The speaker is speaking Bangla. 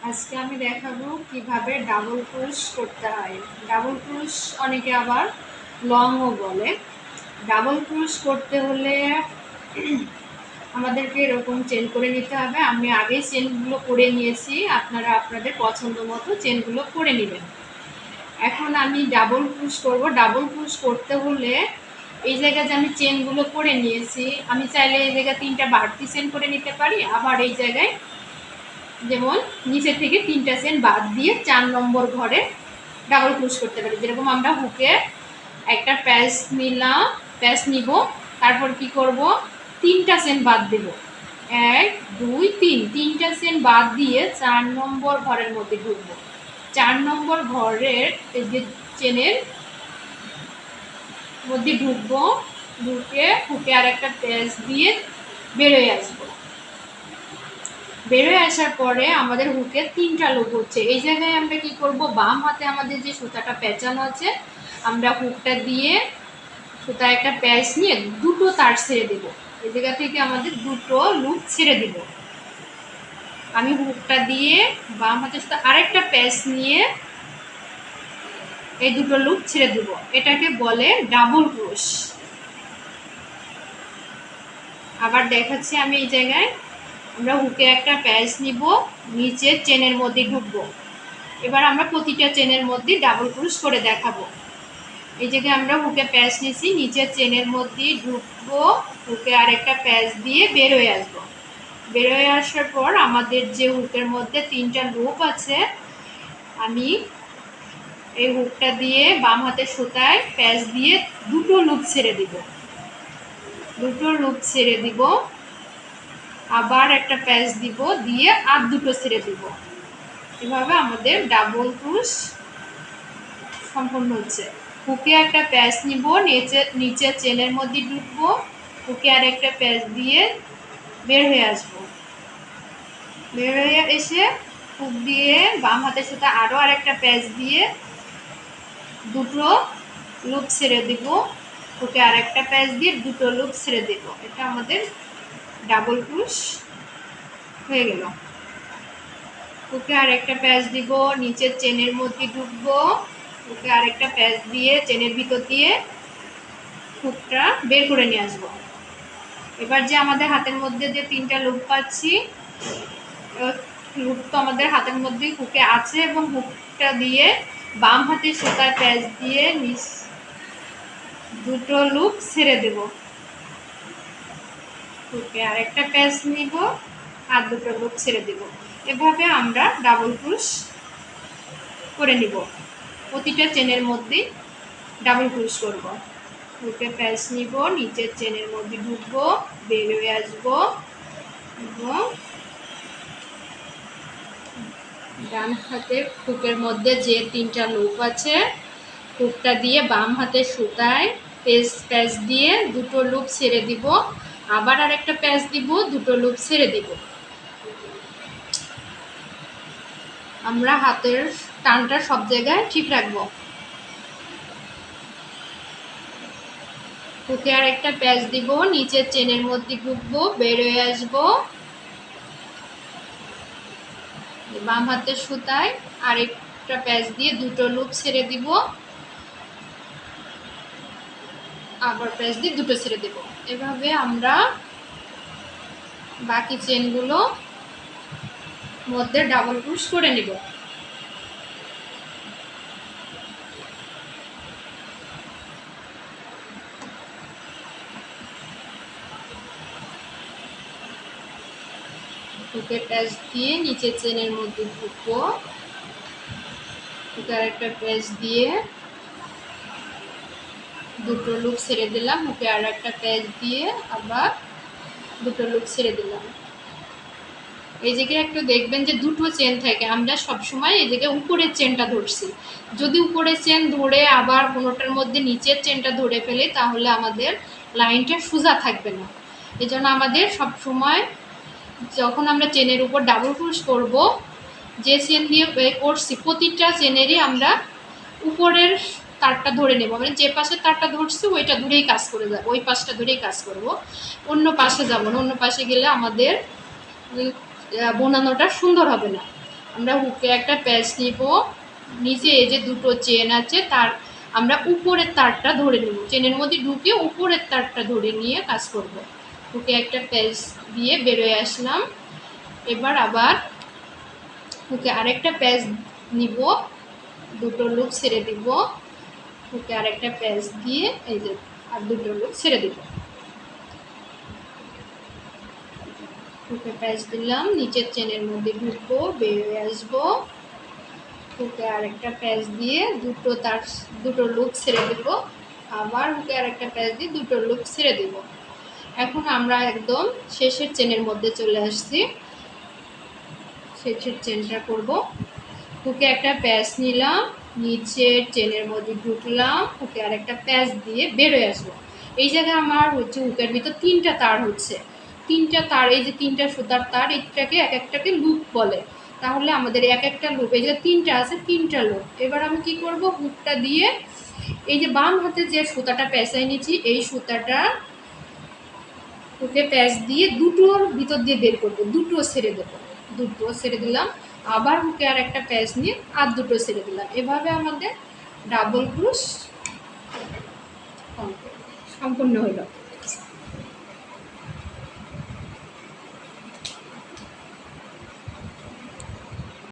আজকে আমি দেখাবো কিভাবে ডাবল ক্রুশ করতে হয়। ডাবল ক্রুশ অনেকে আবার লংও বলে। ডাবল ক্রুশ করতে হলে আমাদেরকে এরকম চেন করে নিতে হবে। আমি আগেই চেনগুলো করে নিয়েছি, আপনারা আপনাদের পছন্দ মতো চেনগুলো করে নেবেন। এখন আমি ডাবল ক্রুশ করব। ডাবল ক্রুশ করতে হলে এই জায়গায় যে আমি চেনগুলো করে নিয়েছি, আমি চাইলে এই জায়গায় 3টা বাড়তি চেন করে নিতে পারি, আবার এই জায়গায় যেমন নিচে থেকে 3টা চেন বাদ দিয়ে 4 নম্বর ঘরে ডাবল ক্রুশ করতে পারি। যেরকম আমরা হুকে একটা প্যাচ নিব, তারপর কি করব, 3টা চেন বাদ দেব, 1 2 3, 3টা চেন বাদ দিয়ে 4 নম্বর ঘরের মধ্যে ঢুকবো। 4 নম্বর ঘরের এই যে চেনের মধ্যে ঢুকবো, ঢুকে হুকে আর একটা প্যাচ দিয়ে বেরোয় আসবো। বেরোয় আসার পরে আমাদের হুকে 3টা লুপ হচ্ছে। এই জায়গায় আমরা কি করব, বাম হাতে আমাদের যে সুতাটা পেঁচানো আছে, আমরা হুকটা দিয়ে সুতা একটা প্যাচ নিয়ে 2টো তার ছেড়ে দেব। এই জায়গা থেকে আমাদের 2টো লুপ ছেড়ে দেব। আমি হুকটা দিয়ে বাম হাতে সুতা আরেকটা প্যাচ নিয়ে এই 2টো লুপ ছেড়ে দেব। এটাকে বলে ডাবল ক্রোশ। আবার দেখাচ্ছি আমি। এই জায়গায় আমরা হুকে একটা প্যাচ নিব, নিচে চেনের মধ্যে ঢুকবো। এবার আমরা প্রতিটা চেনের মধ্যে ডাবল ক্রুশ করে দেখাবো। এই জায়গায় আমরা হুকে প্যাচ নিয়েছি, নিচের চেনের মধ্যে ঢুকবো, হুকে আরেকটা প্যাচ দিয়ে বের হয়ে আসবো। বের হয়ে আসার পর আমাদের যে হুকের মধ্যে 3টা লুপ আছে, আমি এই হুকটা দিয়ে বাম হাতের সুতায় প্যাচ দিয়ে 2টো লুপ ছেড়ে দিব। 2টো লুপ ছেড়ে দিব, আবার একটা প্যাচ দিব, দিয়ে আর 2টো ছেড়ে দিব। এভাবে আমাদের ডাবল ক্রুশ সম্পূর্ণ হচ্ছে। হুকে একটা প্যাচ নিব, নিচে চেনের মধ্যে ঢুকবো, হুকে আর একটা প্যাচ দিয়ে বের হয়ে আসবো। বের হয়ে এসে হুক দিয়ে বাম হাতের সাথে আরও আরেকটা প্যাচ দিয়ে 2টো লুপ ছেড়ে দিব, হুকে আর একটা প্যাচ দিয়ে 2টো লুপ ছেড়ে দেব। এটা আমাদের ডাবল ক্রুশ হয়ে গেল। হুকে আর একটা প্যাচ দিব, নিচের চেনের মধ্যে ঢুকবো, হুকে আরেকটা প্যাচ দিয়ে চেনের ভিতর দিয়ে হুকটা বের করে নিয়ে আসবো। এবার যে আমাদের হাতের মধ্যে যে 3টা লুপ পাচ্ছি, লুপ তো আমাদের হাতের মধ্যে হুকে আছে, এবং হুকটা দিয়ে বাম হাতে সুতার প্যাচ দিয়ে 2টো লুপ ছেড়ে দেব। হুকে আর একটা প্যাচ নিব, আর 2টো লুপ ছেড়ে দেব। এভাবে আমরা ডাবল ক্রুশ করে নিব। প্রতিটা চেনের মধ্যে ডাবল ক্রুশ করব। হুকে প্যাচ নিব, নিচের চেনের মধ্যে ঢুকবো, বের হয়ে আসবো, এবং ডান হাতের হুকের মধ্যে যে 3টা লুপ আছে, হুকটা দিয়ে বাম হাতের সুতায় প্যাচ দিয়ে 2টো লুপ ছেড়ে দিব, আবার আরেকটা প্যাচ দিব, 2টো লুপ ছেড়ে দিব। আমরা হাতের টানটা সব জায়গায় ঠিক রাখবো। হুকে আর একটা প্যাচ দিব, নিচের চেনের মধ্যে ঢুকবো, বের হয়ে আসবো, বাম হাতের সুতায় আরেকটা প্যাচ দিয়ে 2টো লুপ ছেড়ে দিব, আবার প্যাচ দিয়ে 2টো ছেড়ে দেব। এভাবে আমরা বাকি চেনগুলো মধ্যে ডাবল ক্রুশ করে নিব। হুকের প্যাচ দিয়ে নিচের চেনের মধ্যে ঢুকবো, হুকে আরেকটা প্যাচ দিয়ে 2টো লুপ ছেড়ে দিলাম, হুকে আর একটা প্যাচ দিয়ে আবার 2টো লুপ ছেড়ে দিলাম। এই জায়গায় একটু দেখবেন যে 2টো চেন থাকে, আমরা সবসময় এই জায়গায় উপরের চেনটা ধরছি। যদি উপরের চেন ধরে আবার কোনোটার মধ্যে নিচের চেনটা ধরে ফেলে, তাহলে আমাদের লাইনটা সোজা থাকবে না। এই জন্য আমাদের সবসময় যখন আমরা চেনের উপর ডাবল ক্রুশ করব, যে চেন দিয়ে করছি প্রতিটা চেনেরই আমরা উপরের তারটা ধরে নেব। মানে যে পাশে তারটা ধরছি ওইটা ধরেই কাজ করে যাবো, ওই পাশটা ধরেই কাজ করব, অন্য পাশে যাব না। অন্য পাশে গেলে আমাদের বোনানোটা সুন্দর হবে না। আমরা হুকে একটা প্যাচ নিব, নিচে এই যে দুটো চেন আছে তার আমরা উপরের তারটা ধরে নেব, চেনের মধ্যে ঢুকে উপরের তারটা ধরে নিয়ে কাজ করব। হুকে একটা প্যাচ দিয়ে বেরোয় আসলাম। এবার আবার হুকে আরেকটা প্যাচ নিব, দুটো লুপ ছেড়ে দিব, হুকে আরেকটা প্যাচ দিয়ে এই যে আর দুটো লুপ ছেড়ে দিব। হুকে প্যাচ দিলাম, নিচের চেনের মধ্যে ঢুকবো, বেরিয়ে আসবো, হুকে আরেকটা প্যাচ দিয়ে দুটো লুপ ছেড়ে দেব, আবার হুকে আরেকটা প্যাচ দিয়ে দুটো লুপ ছেড়ে দেব। এখন আমরা একদম শেষের চেনের মধ্যে চলে আসছি, শেষের চেনটা করব। হুকে একটা প্যাচ নিলাম, নিচের চেনের মধ্যে ঢুকলাম, হুকে আরেকটা প্যাচ দিয়ে বেরোয় আসবো। এই জায়গায় আমার হচ্ছে হুকের ভিতর তিনটা তার হচ্ছে, তিনটা তার, এই যে তিনটা সুতার তার, এইটাকে এক একটাকে লুপ বলে। তাহলে আমাদের এক একটা লুপ, এই যে তিনটা আছে, তিনটা লুপ। এবার আমি কি করব, হুকটা দিয়ে এই যে বাম হাতে যে সুতাটা পেঁচাই নিচ্ছি, এই সুতাটা হুকে প্যাচ দিয়ে দুটোর ভিতর দিয়ে বের করবো, দুটো ছেড়ে দেবো, দুটো ছেড়ে দিলাম, আবার হুকে আর একটা প্যাচ নিয়ে আর দুটো ছেড়ে দিলাম। এভাবে আমাদের ডাবল ক্রুশ সম্পূর্ণ হলো।